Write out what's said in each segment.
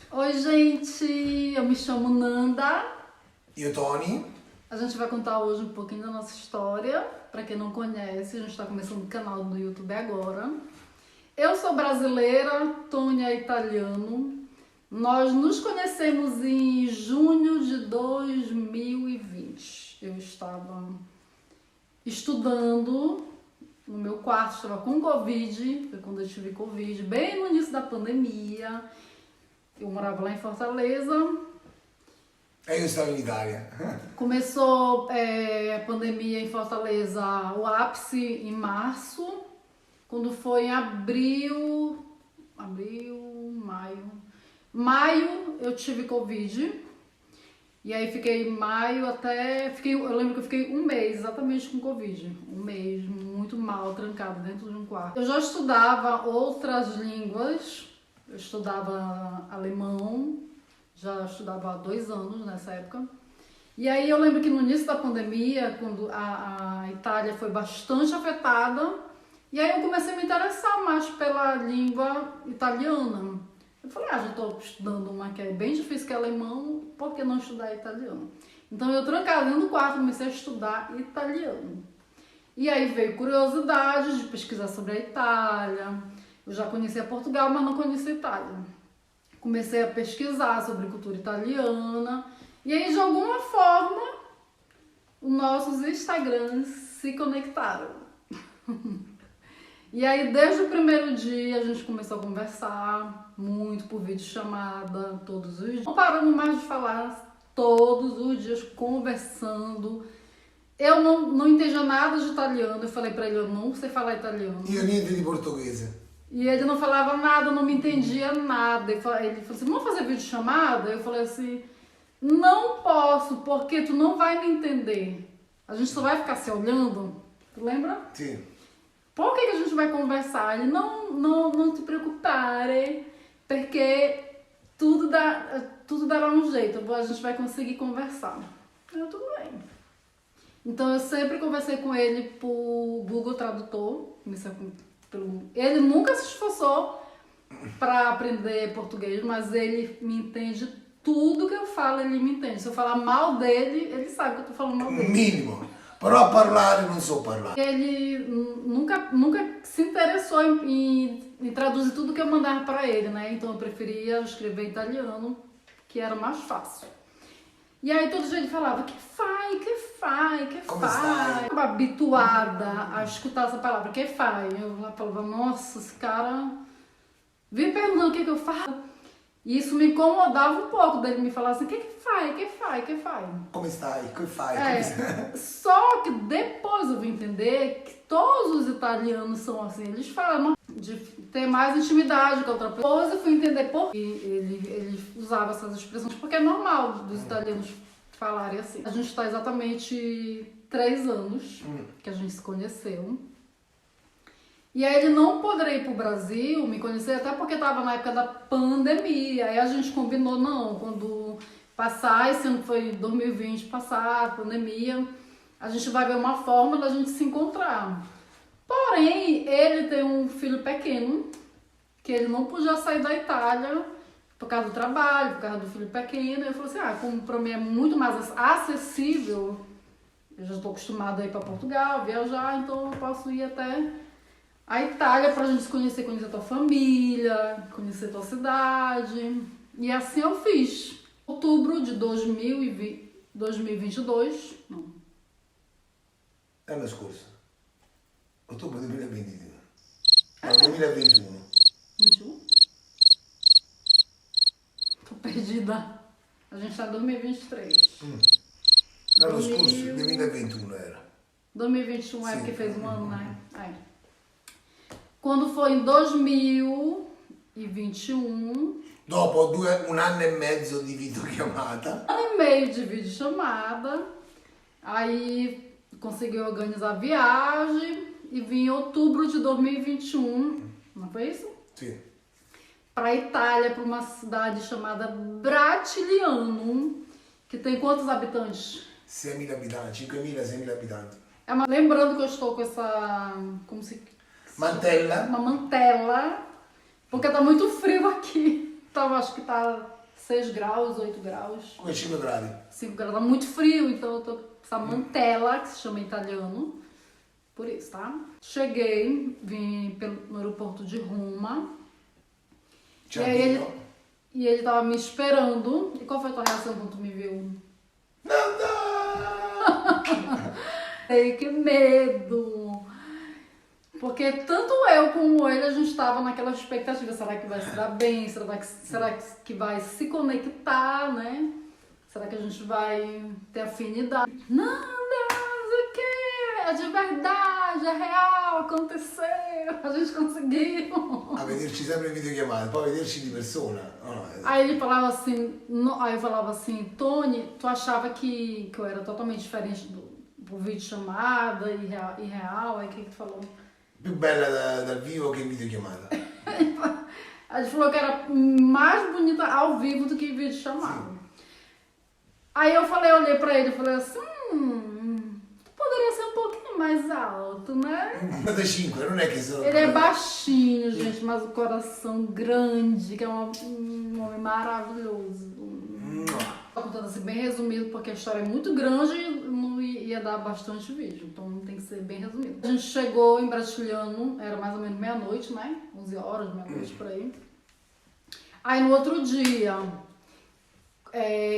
Oi, gente, eu me chamo Nanda. Io Tony. A gente vai contar hoje um pouquinho da nossa história. Para quem não conhece, a gente está começando o canal do YouTube agora. Eu sou brasileira, Tony é italiano. Nós nos conhecemos em junho de 2020. Eu estava estudando no meu quarto, estava com Covid, foi quando eu tive Covid, bem no início da pandemia. Eu morava lá em Fortaleza. E io stavo in Italia. Começou a pandemia em Fortaleza, o ápice em março, quando foi em maio eu tive Covid, e aí fiquei eu lembro que eu fiquei um mês exatamente com Covid, um mês muito mal, trancado dentro de um quarto. Eu já estudava outras línguas, eu estudava alemão, já estudava há 2 anos nessa época. E aí eu lembro que no início da pandemia, quando a Itália foi bastante afetada, e aí eu comecei a me interessar mais pela língua italiana. Eu falei, já estou estudando uma que é bem difícil, que é alemão, por que não estudar italiano? Então eu trancada dentro do quarto, comecei a estudar italiano. E aí veio curiosidade de pesquisar sobre a Itália. Eu já conhecia Portugal, mas não conhecia a Itália. Comecei a pesquisar sobre cultura italiana. E aí, de alguma forma, os nossos Instagrams se conectaram. E aí, desde o primeiro dia, a gente começou a conversar muito por videochamada, todos os dias. Não paramos mais de falar, todos os dias conversando. Eu não entendia nada de italiano. Eu falei pra ele, eu não sei falar italiano. Io niente di portoghese. E ele não falava nada, não me entendia nada. Ele falou assim, vamos fazer videochamada? Eu falei assim, não posso, porque tu não vai me entender. A gente só vai ficar se olhando. Tu lembra? Sì. Por que a gente vai conversar? Ele, não te preocupare, porque tudo dará um jeito. A gente vai conseguir conversar. Eu, tudo bem. Então eu sempre conversei com ele por Google Tradutor. Ele nunca se esforçou para aprender português, mas ele me entende tudo que eu falo, ele me entende. Se eu falar mal dele, ele sabe que eu tô falando mal dele. Minimo. Però a parlare non so parlare. Ele nunca se interessou em traduzir tudo que eu mandava para ele, né? Então eu preferia escrever em italiano, que era mais fácil. E aí todo dia ele falava, que fai? Come stai? Eu estava habituada a escutar essa palavra, que fai? Eu falava, nossa, esse cara vem perguntando o que eu faço. E isso me incomodava um pouco dele me falar assim, que fai? Come stai? Che fai? Só que depois eu vim entender que todos os italianos são assim, eles falam de ter mais intimidade com a outra pessoa. Depois eu fui entender por que ele usava essas expressões, porque é normal dos italianos falarem assim. A gente está exatamente 3 anos que a gente se conheceu. E aí ele não poderia ir pro Brasil me conhecer, até porque estava na época da pandemia. Aí a gente combinou, não, quando passar, esse ano foi 2020, passar a pandemia, a gente vai ver uma forma da gente se encontrar. Porém, ele tem um filho pequeno, que ele não podia sair da Itália por causa do trabalho, por causa do filho pequeno. Eu falei assim, como para mim é muito mais acessível, eu já estou acostumada a ir para Portugal, viajar, então eu posso ir até a Itália pra gente se conhecer tua família, conhecer tua cidade. E assim eu fiz. Outubro de 2022, não. L'anno scorso. Ottobre 2022. No, 2021. 21? Tô perdida. A gente tá em 2023. L'anno scorso, 2021 era. 2021 é Sim. porque fez um ano, né? Quando foi em 2021... Dopo 1 anno e mezzo di videochiamata. 1 ano e meio de videochamada, aí consegui organizar a viagem e vim em outubro de 2021, não foi isso? Sì. Para a Itália, para uma cidade chamada Braciliano, que tem quantos habitantes? 6.000 abitanti, 5.000, 6.000 abitanti. Lembrando que eu estou com essa... Mantella. Uma mantela, porque tá muito frio aqui. tava, acho que tá 6 graus, 8 graus. Come 5 gradi. 5 graus, tá muito frio, então eu tô com essa mantela, que se chama em italiano. Por isso, tá? Cheguei, vim no aeroporto de Roma. E ele tava me esperando. E qual foi a tua reação quando tu me viu? Nada! Ei, que medo! Porque tanto eu como ele, a gente tava naquela expectativa. Será que vai se dar bem? Será que vai se conectar, né? Será que a gente vai ter afinidade? Nada, não sei o quê. É de verdade, é real, aconteceu. A gente conseguiu. A vederci sempre in videochiamata, poi vederci di persona. No. Aí ele falava assim, aí eu falava assim, Tony, tu achava que eu era totalmente diferente do vídeo chamada e real? Aí o que tu falou? Più bella dal vivo che in videochiamata. A gente falou que era mais bonita ao vivo do que vídeo chamado. Aí eu olhei pra ele e falei assim, tu poderia ser um pouquinho mais alto, né? 95, non è che sono... Ele é baixinho, gente, mas o coração grande, que é um homem maravilhoso. Tô contando assim bem resumido, porque a história é muito grande e não ia dar bastante vídeo, então tem que ser bem resumido. A gente chegou em Brasiliano, era mais ou menos meia-noite, né? 11 horas, meia-noite por aí. Aí no outro dia,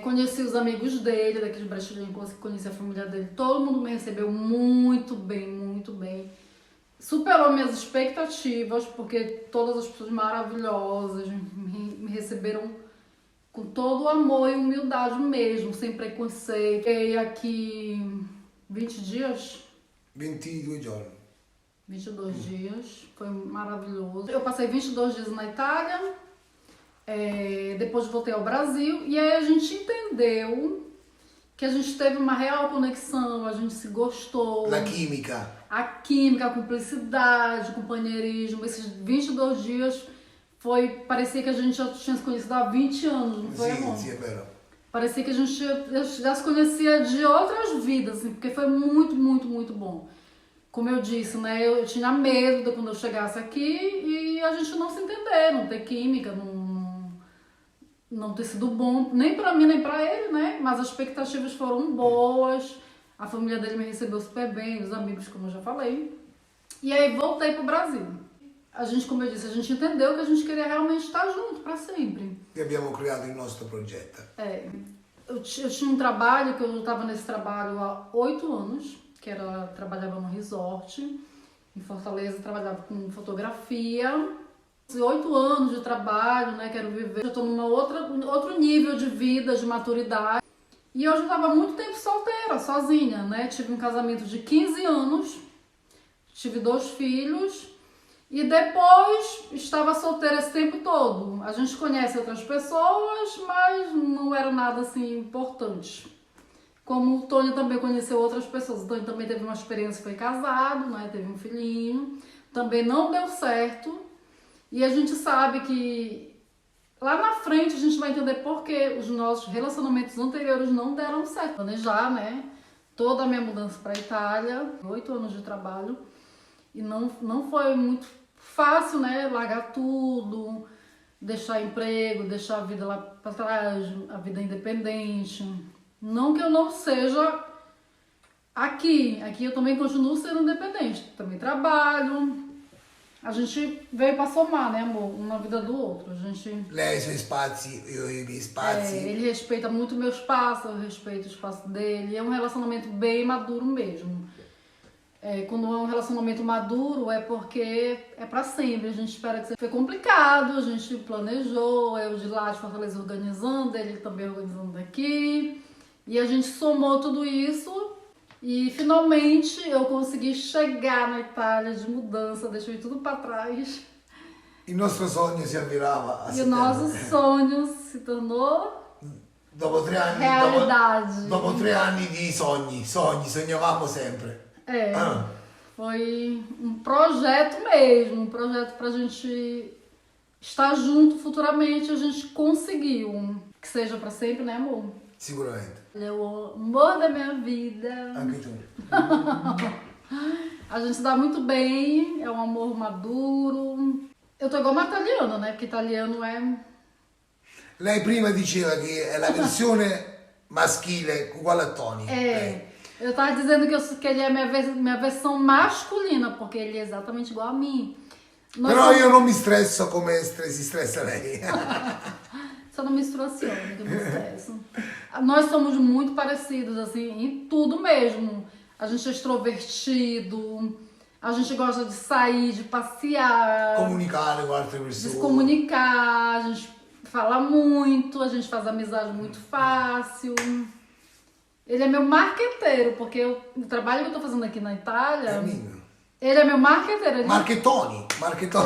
conheci os amigos dele, daqui de Brasiliano, conheci a família dele. Todo mundo me recebeu muito bem, muito bem. Superou minhas expectativas, porque todas as pessoas maravilhosas me receberam com todo o amor e humildade mesmo, sem preconceito. Fiquei aqui 20 dias? 22 giorni. 22 dias, foi maravilhoso. Eu passei 22 dias na Itália, depois voltei ao Brasil e aí a gente entendeu que a gente teve uma real conexão, a gente se gostou. La chimica. A química, a cumplicidade, o companheirismo. Esses 22 dias parecia que a gente já tinha se conhecido há 20 anos, não foi, amor? Sim, é vero. Parecia que a gente já se conhecia de outras vidas, assim, porque foi muito, muito, muito bom. Como eu disse, né, eu tinha medo de quando eu chegasse aqui e a gente não se entender, não ter química, não ter sido bom, nem pra mim, nem pra ele, né? Mas as expectativas foram boas, a família dele me recebeu super bem, os amigos, como eu já falei. E aí voltei pro Brasil. A gente, como eu disse, a gente entendeu que a gente queria realmente estar junto pra sempre. E abbiamo creato il nostro progetto. Eu tinha um trabalho, que eu estava nesse trabalho há 8 anos, que trabalhava no resort, em Fortaleza, trabalhava com fotografia. 8 anos de trabalho, né, quero viver, eu estou num outro nível de vida, de maturidade. E eu já estava muito tempo solteira, sozinha, né, tive um casamento de 15 anos, tive 2 filhos. E depois estava solteira esse tempo todo. A gente conhece outras pessoas, mas não era nada assim importante. Como o Tony também conheceu outras pessoas. O Tony também teve uma experiência, foi casado, né? Teve um filhinho. Também não deu certo. E a gente sabe que lá na frente a gente vai entender por que os nossos relacionamentos anteriores não deram certo. Planejar, né? Toda a minha mudança para a Itália, 8 anos de trabalho. E não foi muito fácil, né? Largar tudo, deixar emprego, deixar a vida lá para trás, a vida independente. Não que eu não seja aqui eu também continuo sendo independente, também trabalho. A gente veio para somar, né, amor? Um na vida do outro. A gente... Lei ha i suoi spazi, io ho i miei spazi. Ele respeita muito o meu espaço, eu respeito o espaço dele. É um relacionamento bem maduro mesmo. Quando é um relacionamento maduro é porque é pra sempre. A gente espera que seja. Foi complicado, a gente planejou, eu de lá de Fortaleza organizando, ele também organizando daqui. E a gente somou tudo isso e finalmente eu consegui chegar na Itália de mudança, deixei tudo pra trás. Il nostro sogno si avverava a E o settembre. nosso sonho se tornou Dopo 3 anni, realidade. dopo 3 anni di sognavamo sempre. Foi um projeto mesmo, um projeto pra gente estar junto futuramente, a gente conseguiu. Que seja pra sempre, né, amor? Sicuramente. Ele é o amor da minha vida. Anche tu. A gente se dá muito bem, é um amor maduro. Eu tô igual uma italiana, né? Porque italiano Lei prima diceva che è la versione maschile uguale a Tony. Eu tava dizendo que ele é minha versão masculina, porque ele é exatamente igual a mim. Però io non mi stresso come si stressa lei. Só não me estressiona, que eu me estresso. Nós somos muito parecidos, assim, em tudo mesmo. A gente é extrovertido, a gente gosta de sair, de passear. Comunicare com altre De se persone. comunicar, a gente fala muito, a gente faz amizade muito fácil. Ele é meu marqueteiro, porque o trabalho que eu tô fazendo aqui na Itália, ele é meu marqueteiro. Marchetoni.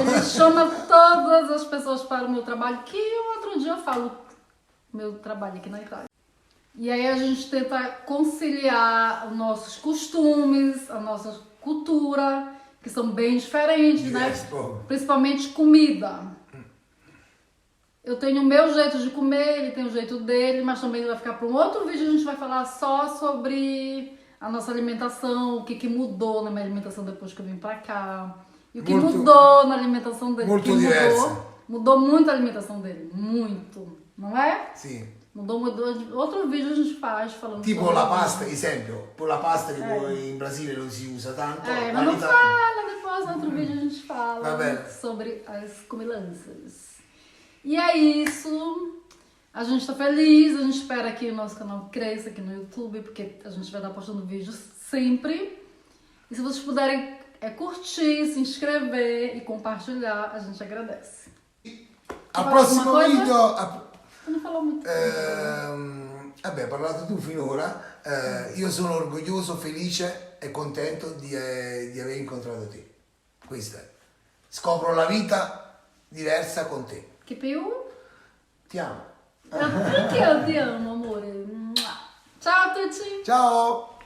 Ele chama todas as pessoas para o meu trabalho, que outro dia eu falo meu trabalho aqui na Itália. E aí a gente tenta conciliar os nossos costumes, a nossa cultura, que são bem diferentes, né? Principalmente comida. Eu tenho o meu jeito de comer, ele tem o jeito dele, mas também vai ficar para um outro vídeo, a gente vai falar só sobre a nossa alimentação, o que mudou na minha alimentação depois que eu vim pra cá. E o que mudou na alimentação dele. Molto diversa. Mudou muito a alimentação dele, muito, não é? Sì. Mudou. Outro vídeo a gente faz falando Tipo sobre la isso. pasta, esempio, per la pasta che poi in Brasile non si usa tanto. Mas não fala, depois no outro vídeo a gente fala Vabbè. sobre as comilanças. E é isso. A gente tá feliz, a gente espera que o nosso canal cresça aqui no YouTube, porque a gente vai estar postando vídeos sempre. E se vocês puderem curtir, se inscrever e compartilhar, a gente agradece. Al prossimo video... Tu non falou muito. Vabbè, hai parlato tu finora. Io sono orgoglioso, felice e contento di aver incontrato te. Questo è. Scopro la vita diversa con te. Che più? Ti amo. Anche io ti amo, amore. Ciao a tutti! Ciao!